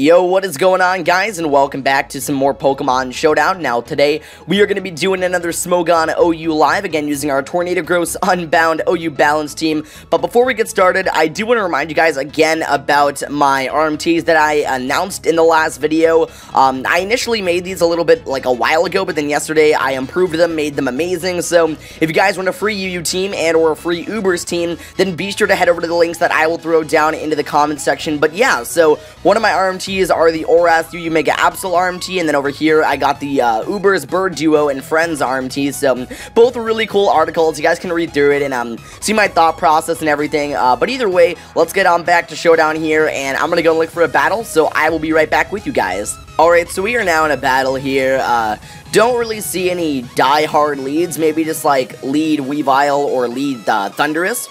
Yo, what is going on, guys, and welcome back to some more Pokemon Showdown. Now, today, we are going to be doing another Smogon OU live, again, using our Tornado Gross Unbound OU Balance team. But before we get started, I do want to remind you guys again about my RMTs that I announced in the last video. I initially made these a little bit, like, a while ago, but then yesterday, I improved them, made them amazing. So, if you guys want a free UU team and or a free Ubers team, then be sure to head over to the links that I will throw down into the comment section. But yeah, so, one of my RMTs are the Oras UU Mega Absol RMT, and then over here I got the Ubers Bird Duo and Friends RMT. So both really cool articles. You guys can read through it and see my thought process and everything. But either way, let's get on back to Showdown here, and I'm gonna go look for a battle. So I will be right back with you guys. Alright, so we are now in a battle here. Don't really see any die-hard leads. Maybe just like lead Weavile or lead Thundurus.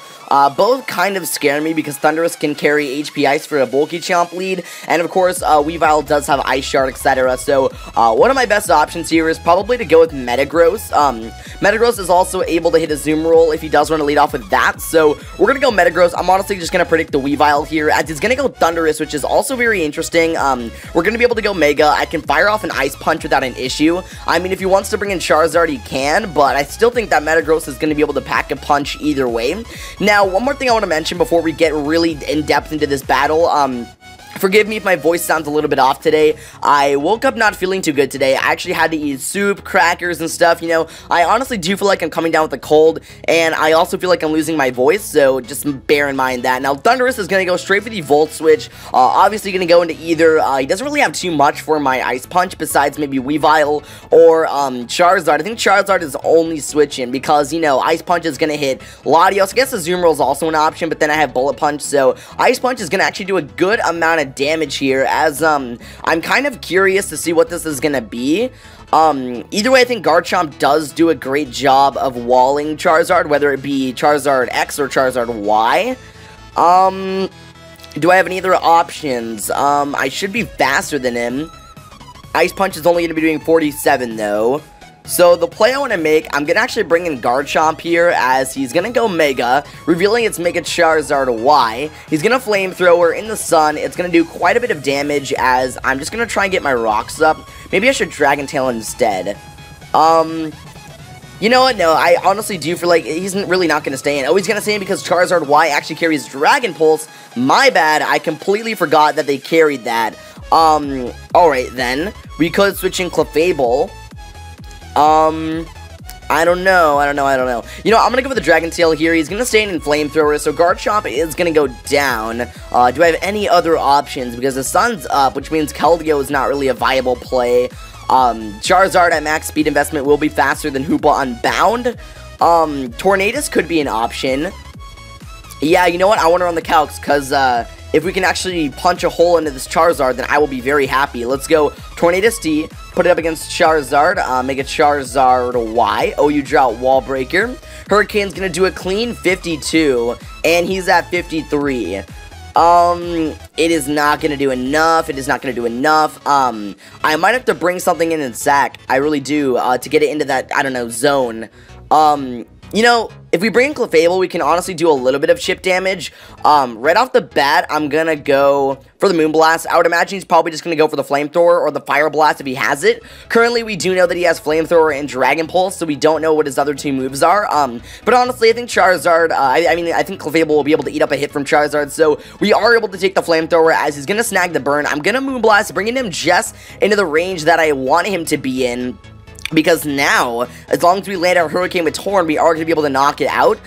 Both kind of scare me because Thundurus can carry HP Ice for a bulky chomp lead, and of course, Weavile does have Ice Shard, etc. So, one of my best options here is probably to go with Metagross. Metagross is also able to hit a Zoom Roll if he does want to lead off with that, so we're gonna go Metagross. I'm honestly just gonna predict the Weavile here, as he's gonna go Thundurus, which is also very interesting. We're gonna be able to go Mega. I can fire off an Ice Punch without an issue. I mean, if he wants to bring in Charizard, he can, but I still think that Metagross is gonna be able to pack a punch either way. Now, one more thing I want to mention before we get really in-depth into this battle, forgive me if my voice sounds a little bit off today. I woke up not feeling too good today. I actually had to eat soup, crackers, and stuff, you know. I honestly do feel like I'm coming down with a cold, and I also feel like I'm losing my voice, so just bear in mind that. Now, Thundurus is going to go straight for the Volt Switch. Obviously going to go into either, he doesn't really have too much for my Ice Punch, besides maybe Weavile or Charizard. I think Charizard is only switching, because, you know, Ice Punch is going to hit Latios. I guess the Zoom Roll is also an option, but then I have Bullet Punch, so Ice Punch is going to actually do a good amount of damage here, as I'm kind of curious to see what this is gonna be. Either way, I think Garchomp does do a great job of walling Charizard, whether it be Charizard X or Charizard Y. Do I have any other options? I should be faster than him. Ice Punch is only gonna be doing 47 though. So, the play I want to make, I'm going to actually bring in Garchomp here, as he's going to go Mega, revealing it's Mega Charizard Y. He's going to Flamethrower in the sun. It's going to do quite a bit of damage, as I'm just going to try and get my rocks up. Maybe I should Dragon Tail instead. You know what? No, I honestly do feel like he's really not going to stay in. Oh, he's going to stay in because Charizard Y actually carries Dragon Pulse. My bad. I completely forgot that they carried that. Alright then. We could switch in Clefable. I don't know. You know, I'm gonna go with the Dragon Tail here. He's gonna stay in Flamethrower, so Garchomp is gonna go down. Do I have any other options? Because the sun's up, which means Keldeo is not really a viable play. Charizard at max speed investment will be faster than Hoopa Unbound. Tornadus could be an option. Yeah, you know what? I want to run the calcs, because, if we can actually punch a hole into this Charizard, then I will be very happy. Let's go Tornadus D, put it up against Charizard, make it Charizard Y, OU Drought Wall Breaker. Hurricane's gonna do a clean 52, and he's at 53. It is not gonna do enough. I might have to bring something in Sack. I really do, to get it into that, I don't know, zone. You know, if we bring in Clefable, we can honestly do a little bit of chip damage. Right off the bat, I'm gonna go for the Moonblast. I would imagine he's probably just gonna go for the Flamethrower or the Fire Blast if he has it. Currently, we do know that he has Flamethrower and Dragon Pulse, so we don't know what his other two moves are. But honestly, I think Charizard, I think Clefable will be able to eat up a hit from Charizard, so we are able to take the Flamethrower as he's gonna snag the burn. I'm gonna Moonblast, bringing him just into the range that I want him to be in. Because now, as long as we land our Hurricane with Horn, we are going to be able to knock it out.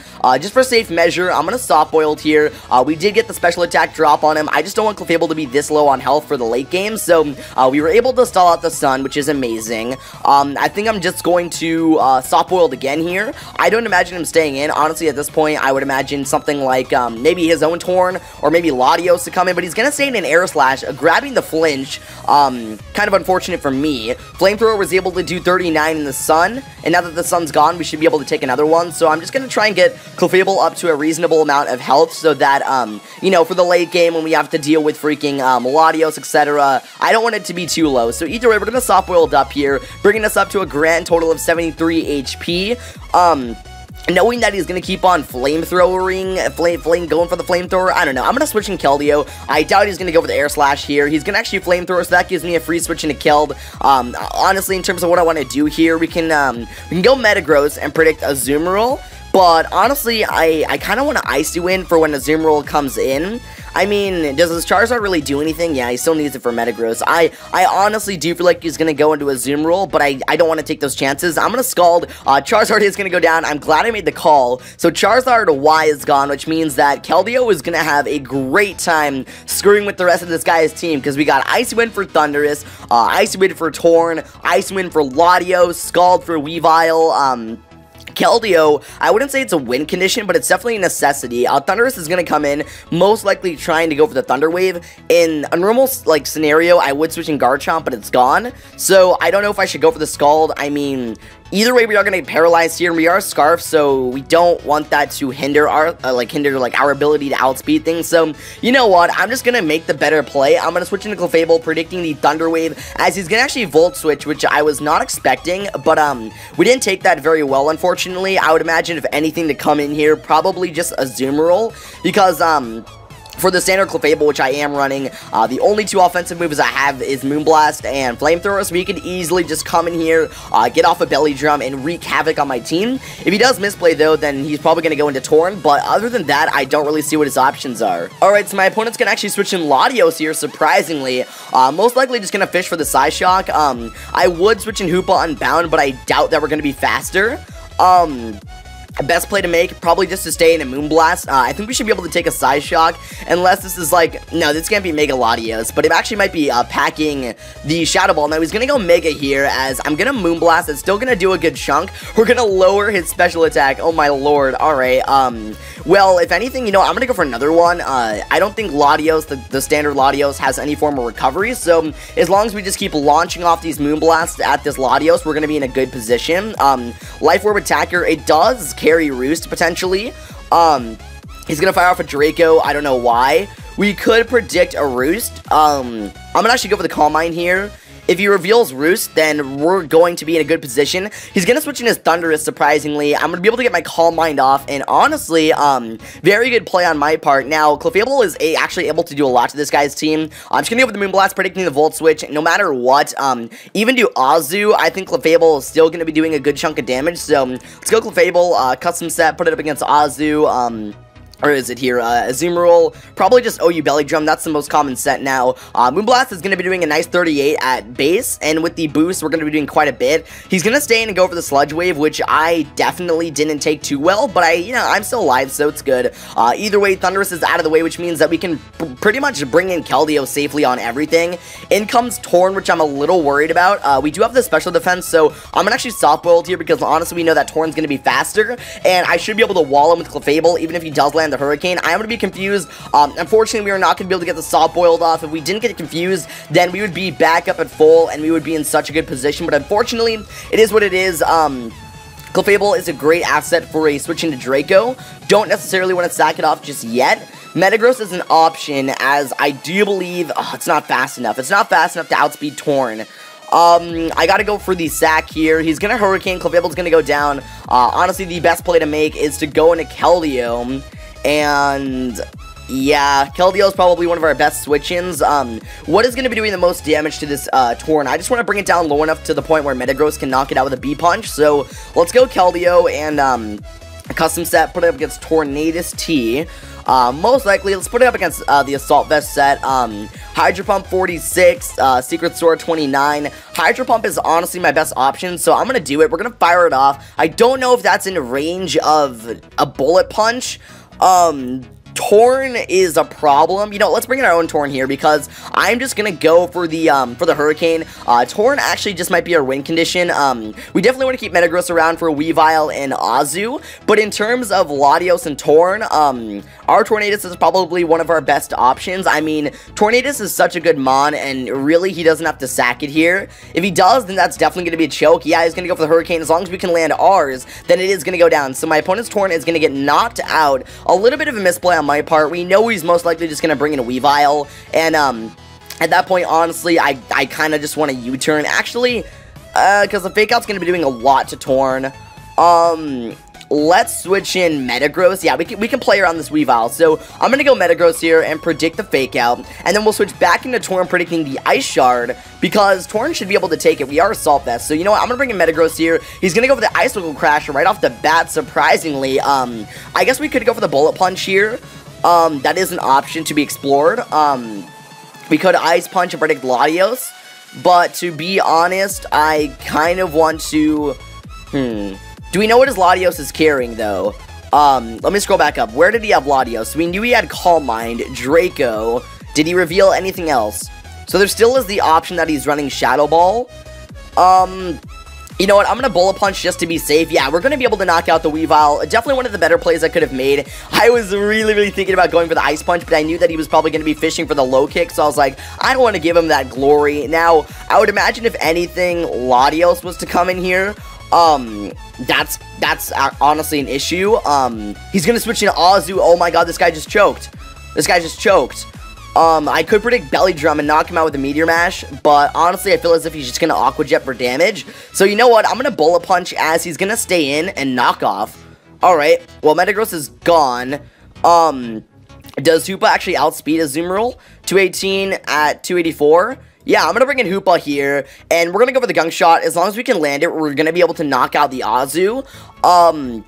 Just for safe measure, I'm going to Soft Boiled here. We did get the special attack drop on him. I just don't want Clefable to be this low on health for the late game. So, we were able to stall out the sun, which is amazing. I think I'm just going to Soft Boiled again here. I don't imagine him staying in. Honestly, at this point, I would imagine something like maybe his own Torn or maybe Latios to come in. But he's going to stay in an Air Slash, grabbing the flinch. Kind of unfortunate for me. Flamethrower was able to do 39 in the sun, and now that the sun's gone, we should be able to take another one. So I'm just going to try and get Clefable up to a reasonable amount of health so that, you know, for the late game when we have to deal with freaking Latios, etc., I don't want it to be too low. So either way, we're going to Soft Boiled up here, bringing us up to a grand total of 73 HP. knowing that he's going to keep on flamethrowering, going for the flamethrower, I don't know. I'm going to switch in Keldeo. I doubt he's going to go for the air slash here. He's going to actually flamethrower, so that gives me a free switch into Keld. Honestly, in terms of what I want to do here, we can go Metagross and predict a Azumarill. But honestly, I kind of want to Icy Wind for when Azumarill comes in. I mean, does his Charizard really do anything? Yeah, he still needs it for Metagross. I honestly do feel like he's going to go into a Azumarill, but I don't want to take those chances. I'm going to Scald. Charizard is going to go down. I'm glad I made the call. So Charizard Y is gone, which means that Keldeo is going to have a great time screwing with the rest of this guy's team, because we got Icy Wind for Thundurus, Icy Wind for Torn, Icy Wind for Latios, Scald for Weavile, Keldeo, I wouldn't say it's a win condition, but it's definitely a necessity. Thundurus is going to come in, most likely trying to go for the Thunder Wave. In a normal, scenario, I would switch in Garchomp, but it's gone. So, I don't know if I should go for the Scald. I mean, either way, we are going to get paralyzed here, and we are Scarf, so we don't want that to hinder our, our ability to outspeed things. So, you know what? I'm just going to make the better play. I'm going to switch into Clefable, predicting the Thunder Wave, as he's going to actually Volt Switch, which I was not expecting, but, we didn't take that very well, unfortunately. I would imagine, if anything, to come in here, probably just a Azumarill, because, for the standard Clefable, which I am running, the only two offensive moves I have is Moonblast and Flamethrower, so he could easily just come in here, get off a Belly Drum, and wreak havoc on my team. If he does misplay, though, then he's probably going to go into Torn, but other than that, I don't really see what his options are. Alright, so my opponent's going to actually switch in Latios here, surprisingly. Most likely just going to fish for the Psyshock. I would switch in Hoopa Unbound, but I doubt that we're going to be faster. Best play to make, probably just to stay in a Moonblast. I think we should be able to take a Psyshock, unless this is no, this can't be Mega Latios, but it actually might be packing the Shadow Ball. Now, he's gonna go Mega here, as I'm gonna Moonblast. It's still gonna do a good chunk. We're gonna lower his special attack. Oh my lord. Alright, well, if anything, I'm gonna go for another one. I don't think Latios, the standard Latios, has any form of recovery, so as long as we just keep launching off these Moonblasts at this Latios, we're gonna be in a good position. Life Orb Attacker, it does carry Roost, potentially. He's gonna fire off a Draco, I don't know why. We could predict a Roost. I'm gonna actually go for the Calm Mind here. If he reveals Roost, then we're going to be in a good position. He's going to switch in his Thundurus, surprisingly. I'm going to be able to get my Calm Mind off, and honestly, very good play on my part. Now, Clefable is actually able to do a lot to this guy's team. I'm just going to go with the Moonblast, predicting the Volt Switch, no matter what. Even do Azu, I think Clefable is still going to be doing a good chunk of damage, so let's go Clefable, custom set, put it up against Azu, or is it here, Azumarill, probably just OU Belly Drum, that's the most common set now. Moonblast is going to be doing a nice 38 at base, and with the boost, we're going to be doing quite a bit. He's going to stay in and go for the Sludge Wave, which I definitely didn't take too well, but I'm still alive, so it's good. Either way, Thundurus is out of the way, which means that we can pretty much bring in Keldeo safely on everything. In comes Torn, which I'm a little worried about. We do have the special defense, so I'm going to actually soft-boiled here, because honestly, we know that Torn's going to be faster, and I should be able to wall him with Clefable, even if he does land the Hurricane. I am going to be confused. Unfortunately, we are not going to be able to get the soft boiled off. If we didn't get confused, then we would be back up at full, and we would be in such a good position. But unfortunately, it is what it is. Clefable is a great asset for a switch into Draco. Don't necessarily want to sack it off just yet. Metagross is an option, as I do believe it's not fast enough. It's not fast enough to outspeed Torn. I gotta go for the sack here. He's gonna Hurricane. Clefable's gonna go down. Honestly, the best play to make is to go into Keldeo. And yeah, Keldeo is probably one of our best switch-ins. What is going to be doing the most damage to this Torn? I just want to bring it down low enough to the point where Metagross can knock it out with a B-Punch. So let's go Keldeo and a custom set, put it up against Tornadus T. Most likely, let's put it up against the Assault Vest set. Hydro Pump 46, Secret Sword 29. Hydro Pump is honestly my best option, so I'm going to do it. We're going to fire it off. I don't know if that's in range of a Bullet Punch. Torn is a problem. Let's bring in our own Torn here, because I'm just gonna go for the Hurricane. Torn actually just might be our win condition. We definitely want to keep Metagross around for Weavile and Azu, but in terms of Latios and Torn, our Tornadus is probably one of our best options. I mean, Tornadus is such a good mon, and really, he doesn't have to sack it here. If he does, then that's definitely gonna be a choke. Yeah, he's gonna go for the Hurricane. As long as we can land ours, then it is gonna go down. So my opponent's Torn is gonna get knocked out. A little bit of a misplay on my part. We know he's most likely just going to bring in a Weavile, and at that point, honestly, I kind of just want to U-turn, actually, because the Fake Out's going to be doing a lot to Torn. let's switch in Metagross. Yeah, we can play around this Weavile. So I'm going to go Metagross here and predict the Fake Out. And then we'll switch back into Torn, predicting the Ice Shard, because Torn should be able to take it. We are Assault Vest. So you know what? I'm going to bring in Metagross here. He's going to go for the Icicle Crash right off the bat, surprisingly. I guess we could go for the Bullet Punch here. That is an option to be explored. We could Ice Punch and predict Latios. But to be honest, I kind of want to... Do we know what his Latios is carrying, though? Let me scroll back up. Where did he have Latios? We knew he had Calm Mind, Draco. Did he reveal anything else? So there still is the option that he's running Shadow Ball. You know what? I'm going to Bullet Punch just to be safe. Yeah, we're going to be able to knock out the Weavile. Definitely one of the better plays I could have made. I was really thinking about going for the Ice Punch, but I knew that he was probably going to be fishing for the low kick, so I was like, I don't want to give him that glory. Now, I would imagine if anything, Latios was to come in here, that's honestly an issue. He's going to switch into Azu. Oh my god, this guy just choked. I could predict Belly Drum and knock him out with a Meteor Mash, but honestly, I feel as if he's just going to Aqua Jet for damage. So you know what? I'm going to Bullet Punch as he's going to stay in and knock off. Alright, well, Metagross is gone. Does Hoopa actually outspeed a Azumarill? 218 at 284? Yeah, I'm going to bring in Hoopa here, and we're going to go for the Gunk Shot. As long as we can land it, we're going to be able to knock out the Azu.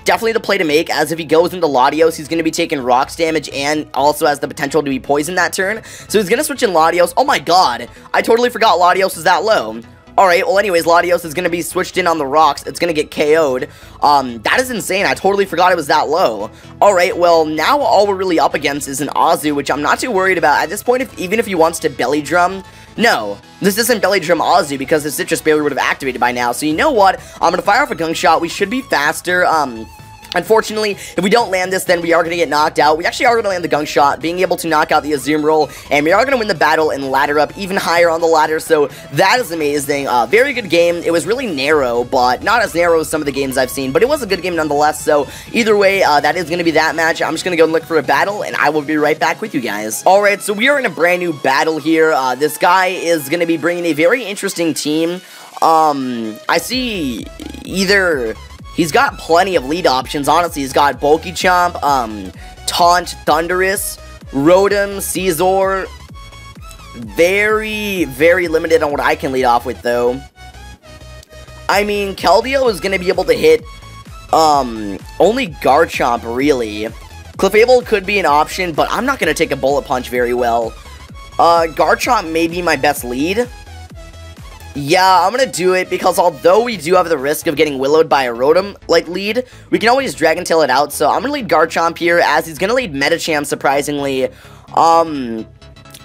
Definitely the play to make, as if he goes into Latios, he's going to be taking rocks damage and also has the potential to be poisoned that turn. So he's going to switch in Latios. Oh my god, I totally forgot Latios is that low. Alright, well anyways, Latios is going to be switched in on the rocks. It's going to get KO'd. That is insane. I totally forgot it was that low. Alright, well, now all we're really up against is an Azu, which I'm not too worried about. At this point, even if he wants to Belly Drum... No, this isn't Belly Drum Azu because the Citrus Barrier would have activated by now. So you know what? I'm going to fire off a Gunk Shot. We should be faster. Unfortunately, if we don't land this, then we are going to get knocked out. We actually are going to land the Gunk Shot, being able to knock out the Azumarill, and we are going to win the battle and ladder up even higher on the ladder, so that is amazing. Very good game. It was really narrow, but not as narrow as some of the games I've seen, but it was a good game nonetheless, so either way, that is going to be that match. I'm just going to go and look for a battle, and I will be right back with you guys. Alright, so we are in a brand new battle here. This guy is going to be bringing a very interesting team. I see either... He's got plenty of lead options, honestly. He's got Bulky Chomp, Taunt, Thundurus, Rotom, Caesar. Very limited on what I can lead off with, though. I mean, Keldeo is going to be able to hit only Garchomp, really. Clefable could be an option, but I'm not going to take a Bullet Punch very well. Garchomp may be my best lead. Yeah, I'm gonna do it because although we do have the risk of getting Willowed by a Rotom, like, lead, we can always Dragon Tail it out, so I'm gonna lead Garchomp here, as he's gonna lead Medicham, surprisingly. I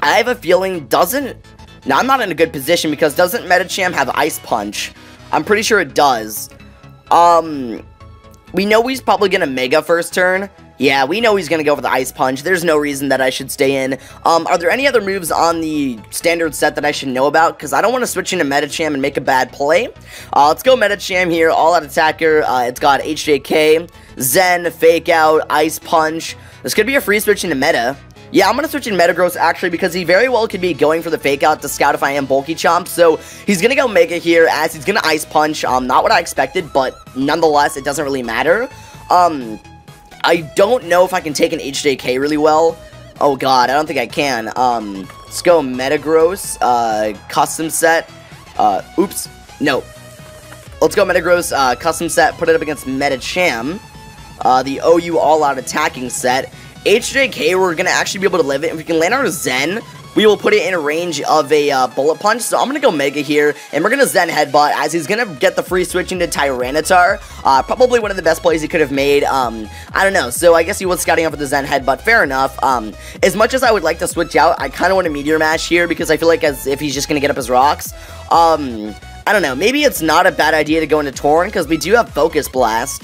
have a feeling doesn't... Now, I'm not in a good position because doesn't Medicham have Ice Punch? I'm pretty sure it does. We know he's probably gonna Mega first turn. Yeah, we know he's going to go for the Ice Punch. There's no reason that I should stay in. Are there any other moves on the standard set that I should know about? Because I don't want to switch into Medicham and make a bad play. Let's go Medicham here. All-out attacker. It's got HJK, Zen, Fake Out, Ice Punch. This could be a free switch into Meta. Yeah, I'm going to switch in Metagross, actually, because he very well could be going for the Fake Out to scout if I am Bulky Chomp. So he's going to go Mega here, as he's going to Ice Punch. Not what I expected, but nonetheless, it doesn't really matter. I don't know if I can take an HJK really well. Oh god, I don't think I can. Let's go Metagross, custom set. Oops, no. Let's go Metagross, custom set, put it up against Medicham. The OU all-out attacking set. HJK, we're gonna actually be able to live it. If we can land our Zen, we will put it in range of a Bullet Punch. So I'm going to go Mega here, and we're going to Zen Headbutt, as he's going to get the free switch into Tyranitar. Probably one of the best plays he could have made. I don't know, so I guess he was scouting up with the Zen Headbutt. Fair enough. As much as I would like to switch out, I kind of want a Meteor Mash here, because I feel like as if he's just going to get up his rocks. I don't know, maybe it's not a bad idea to go into Torn, because we do have Focus Blast.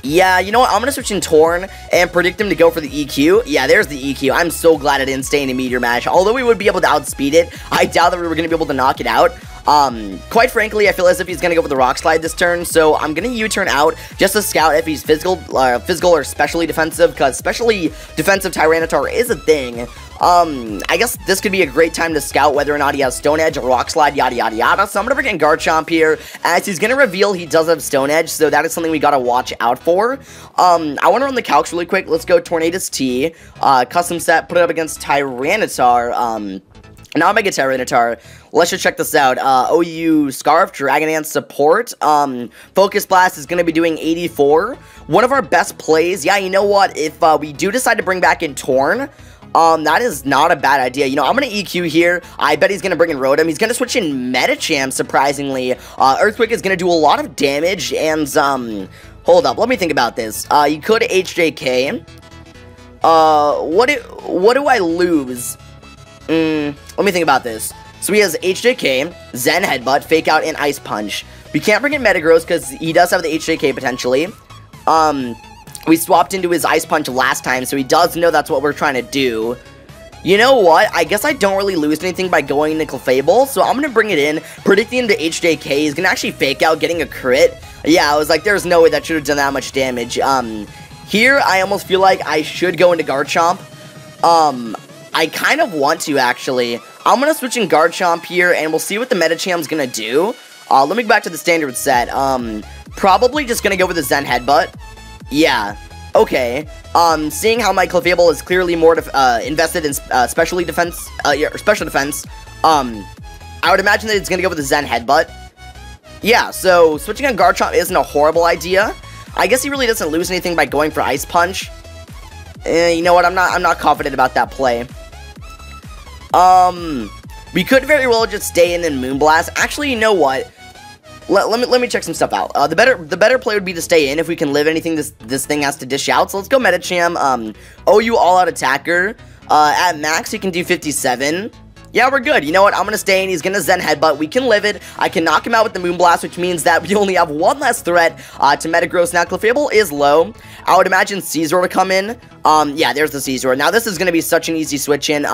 Yeah, you know what? I'm going to switch in Torn and predict him to go for the EQ. Yeah, there's the EQ. I'm so glad I didn't stay in a Meteor Mash. Although we would be able to outspeed it, I doubt that we were going to be able to knock it out. Quite frankly, I feel as if he's gonna go for the Rock Slide this turn, so I'm gonna U-turn out just to scout if he's physical or specially defensive, because specially defensive Tyranitar is a thing. I guess this could be a great time to scout whether or not he has Stone Edge or Rock Slide, yada yada yada. So I'm gonna bring in Garchomp here, as he's gonna reveal he does have Stone Edge, so that is something we gotta watch out for. I wanna run the calcs really quick. Let's go Tornadus T, custom set, put it up against Tyranitar, now Mega Tyranitar. Let's just check this out. OU Scarf, Dragon Dance support. Focus Blast is going to be doing 84. One of our best plays. Yeah, you know what? If we do decide to bring back in Torn, that is not a bad idea. You know, I'm going to EQ here. I bet he's going to bring in Rotom. He's going to switch in Medicham, surprisingly. Earthquake is going to do a lot of damage, and, hold up. Let me think about this. You could HJK. What do I lose? Let me think about this. So he has HJK, Zen Headbutt, Fake Out, and Ice Punch. We can't bring in Metagross because he does have the HJK potentially. We swapped into his Ice Punch last time, so he does know that's what we're trying to do. You know what? I guess I don't really lose anything by going to Clefable, so I'm going to bring it in, predicting the HJK. He's going to actually Fake Out, getting a crit. Yeah, I was like, there's no way that should have done that much damage. Here, I almost feel like I should go into Garchomp. I kind of want to, actually. I'm going to switch in Garchomp here, and we'll see what the Medicham's going to do. Let me go back to the standard set. Probably just going to go with the Zen Headbutt. Yeah, okay. Seeing how my Clefable is clearly more invested in special defense, I would imagine that it's going to go with the Zen Headbutt. Yeah, so switching on Garchomp isn't a horrible idea. I guess he really doesn't lose anything by going for Ice Punch. You know what, I'm not confident about that play. We could very well just stay in and Moonblast. Actually, you know what? Let me check some stuff out. The better play would be to stay in if we can live anything this thing has to dish out. So let's go Medicham. OU all-out attacker. At max, he can do 57. Yeah, we're good. You know what? I'm going to stay in. He's going to Zen Headbutt. We can live it. I can knock him out with the Moonblast, which means that we only have one less threat to Metagross. Now, Clefable is low. I would imagine Caesar to come in. Yeah, there's the Caesar. Now, this is going to be such an easy switch in.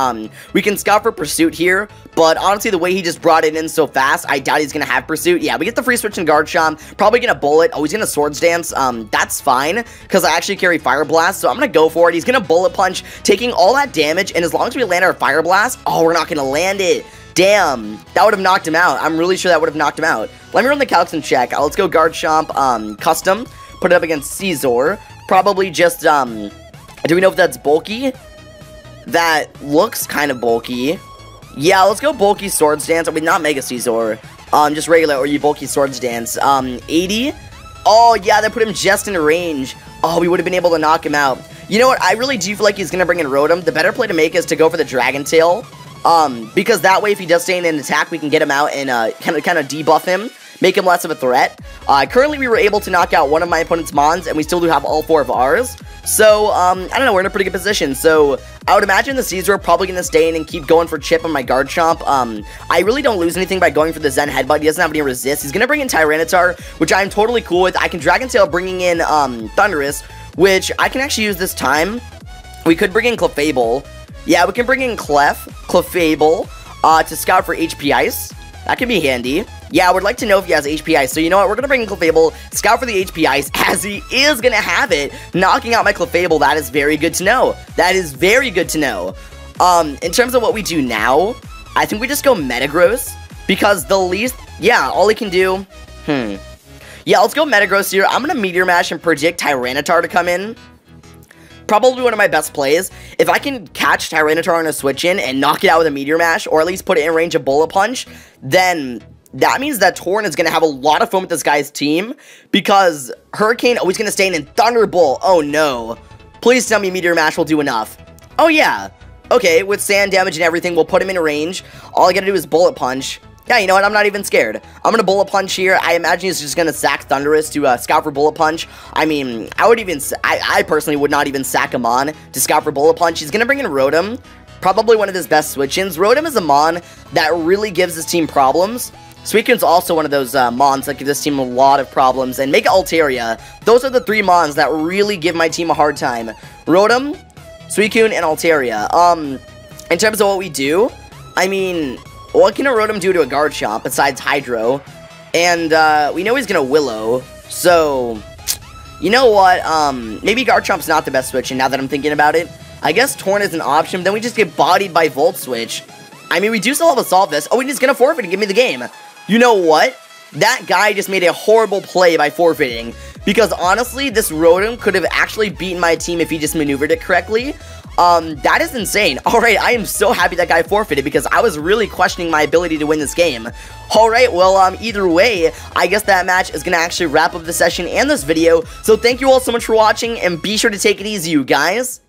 We can scout for Pursuit here, but honestly, the way he just brought it in so fast, I doubt he's going to have Pursuit. Yeah, we get the free switch in Garchomp. Probably going to Bullet. Oh, he's going to Swords Dance. That's fine, because I actually carry Fire Blast, so I'm going to go for it. He's going to Bullet Punch, taking all that damage, and as long as we land our Fire Blast, oh, we're not going to land it. Damn, that would have knocked him out. I'm really sure that would have knocked him out. Let me run the calcs and check. Let's go Garchomp, custom, put it up against Caesar. Probably just, do we know if that's bulky? That looks kind of bulky. Yeah, let's go bulky Swords Dance. I mean, not Mega Caesar. Just regular or you bulky Swords Dance. 80. Oh, yeah, that put him just in range. Oh, we would have been able to knock him out. You know what? I really do feel like he's going to bring in Rotom. The better play to make is to go for the Dragon Tail. Because that way, if he does stay in an attack, we can get him out and, kind of debuff him. Make him less of a threat. Currently, we were able to knock out one of my opponent's Mons, and we still do have all 4 of ours. So, I don't know, we're in a pretty good position. So, I would imagine the Caesar are probably going to stay in and keep going for Chip on my Garchomp. I really don't lose anything by going for the Zen Headbutt. He doesn't have any resist. He's going to bring in Tyranitar, which I'm totally cool with. I can Dragon Tail bringing in Thundurus, which I can actually use this time. We could bring in Clefable. Yeah, we can bring in Clefable to scout for HP Ice. That could be handy. Yeah, I would like to know if he has HP Ice. So you know what? We're going to bring in Clefable, scout for the HP Ice, as he is going to have it. Knocking out my Clefable, that is very good to know. That is very good to know. In terms of what we do now, I think we just go Metagross. Because the least, yeah, all he can do, Yeah, let's go Metagross here. I'm going to Meteor Mash and predict Tyranitar to come in. Probably one of my best plays. If I can catch Tyranitar on a switch in and knock it out with a Meteor Mash, or at least put it in range of Bullet Punch, then that means that Torn is going to have a lot of fun with this guy's team, because Hurricane, oh, he's going to stay in and Thunderbolt. Oh, no. Please tell me Meteor Mash will do enough. Oh, yeah. Okay, with sand damage and everything, we'll put him in range. All I got to do is Bullet Punch. Yeah, you know what? I'm not even scared. I'm going to Bullet Punch here. I imagine he's just going to sack Thundurus to scout for Bullet Punch. I mean, I personally would not even sack him on to scout for Bullet Punch. He's going to bring in Rotom. Probably one of his best switch-ins. Rotom is a Mon that really gives his team problems. Suicune's also one of those Mons that give this team a lot of problems. And Mega Altaria. Those are the 3 Mons that really give my team a hard time. Rotom, Suicune, and Altaria. In terms of what we do, I mean, what can a Rotom do to a Garchomp besides Hydro? And, we know he's gonna Willow, so, you know what, maybe Garchomp's not the best switch, and now that I'm thinking about it, I guess Torn is an option, but then we just get bodied by Volt Switch. I mean, we do still have to solve this. Oh, and he's gonna forfeit and give me the game. You know what? That guy just made a horrible play by forfeiting, because honestly, this Rotom could have actually beaten my team if he just maneuvered it correctly. That is insane. Alright, I am so happy that guy forfeited, because I was really questioning my ability to win this game. Alright, well, either way, I guess that match is gonna actually wrap up the session and this video, so thank you all so much for watching, and be sure to take it easy, you guys.